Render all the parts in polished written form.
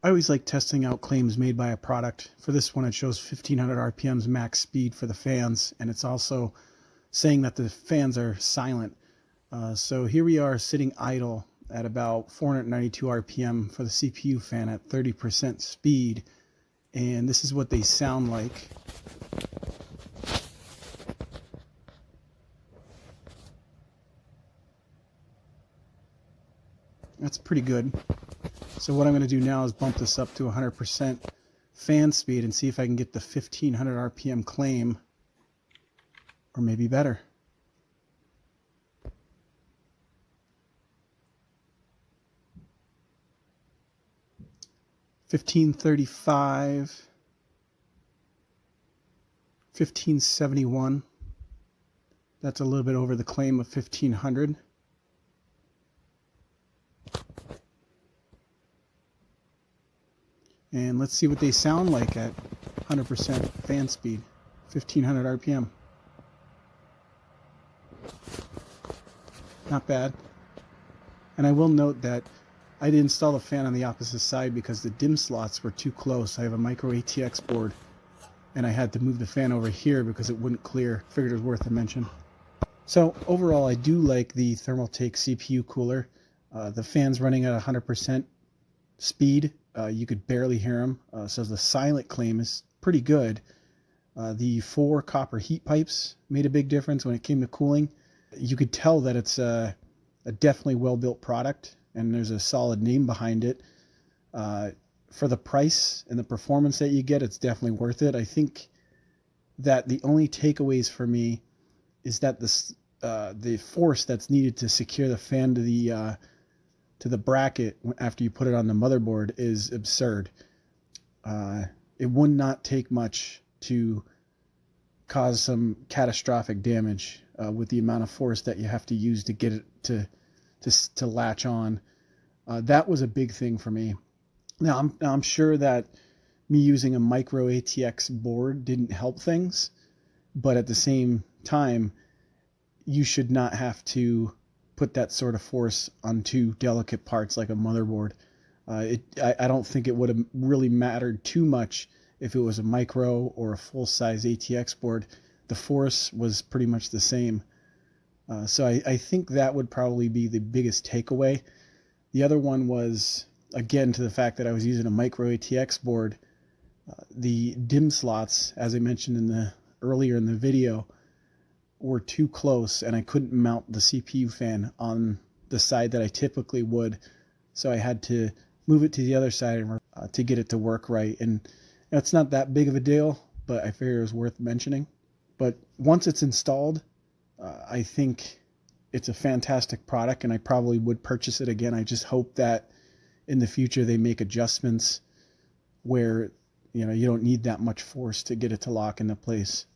I always like testing out claims made by a product. For this one, it shows 1500 RPMs max speed for the fans, and it's also saying that the fans are silent. So here we are sitting idle at about 492 RPM for the CPU fan at 30% speed, and this is what they sound like. That's pretty good. So what I'm going to do now is bump this up to 100% fan speed and see if I can get the 1500 RPM claim, or maybe better. $1535, $1571. That's a little bit over the claim of 1500. And let's see what they sound like at 100% fan speed, 1500 RPM. Not bad. And I will note that I did install the fan on the opposite side because the DIMM slots were too close. I have a micro ATX board, and I had to move the fan over here because it wouldn't clear. Figured it was worth a mention. So overall, I do like the Thermaltake CPU cooler. The fan's running at 100% speed. You could barely hear them. So the silent claim is pretty good. The 4 copper heat pipes made a big difference when it came to cooling. You could tell that it's a definitely well-built product, and there's a solid name behind it. For the price and the performance that you get, it's definitely worth it. I think that the only takeaways for me is that the force that's needed to secure the fan to the bracket after you put it on the motherboard is absurd. It would not take much to cause some catastrophic damage with the amount of force that you have to use to get it to latch on. That was a big thing for me. Now I'm sure that me using a micro ATX board didn't help things, but at the same time, you should not have to put that sort of force on two delicate parts like a motherboard. I don't think it would have really mattered too much if it was a micro or a full-size ATX board. The force was pretty much the same. So I think that would probably be the biggest takeaway. The other one was, again, to the fact that I was using a micro ATX board. The DIMM slots, as I mentioned earlier in the video, were too close, and I couldn't mount the CPU fan on the side that I typically would. So I had to move it to the other side to get it to work right. And it's not that big of a deal, but I figure it was worth mentioning. But once it's installed, I think it's a fantastic product, and I probably would purchase it again. I just hope that in the future they make adjustments where you don't need that much force to get it to lock into place.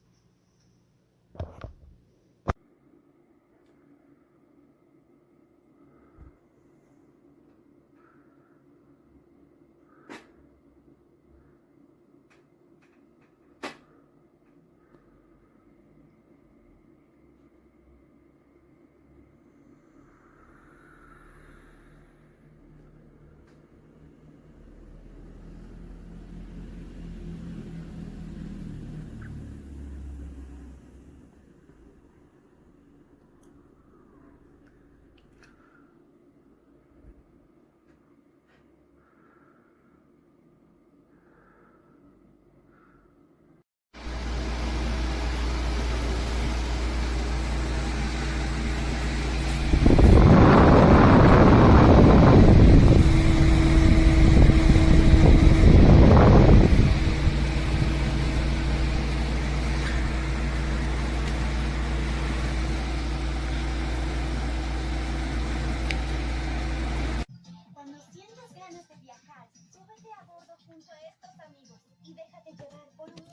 Cuando sientas ganas de viajar, súbete a bordo junto a estos amigos y déjate llevar por un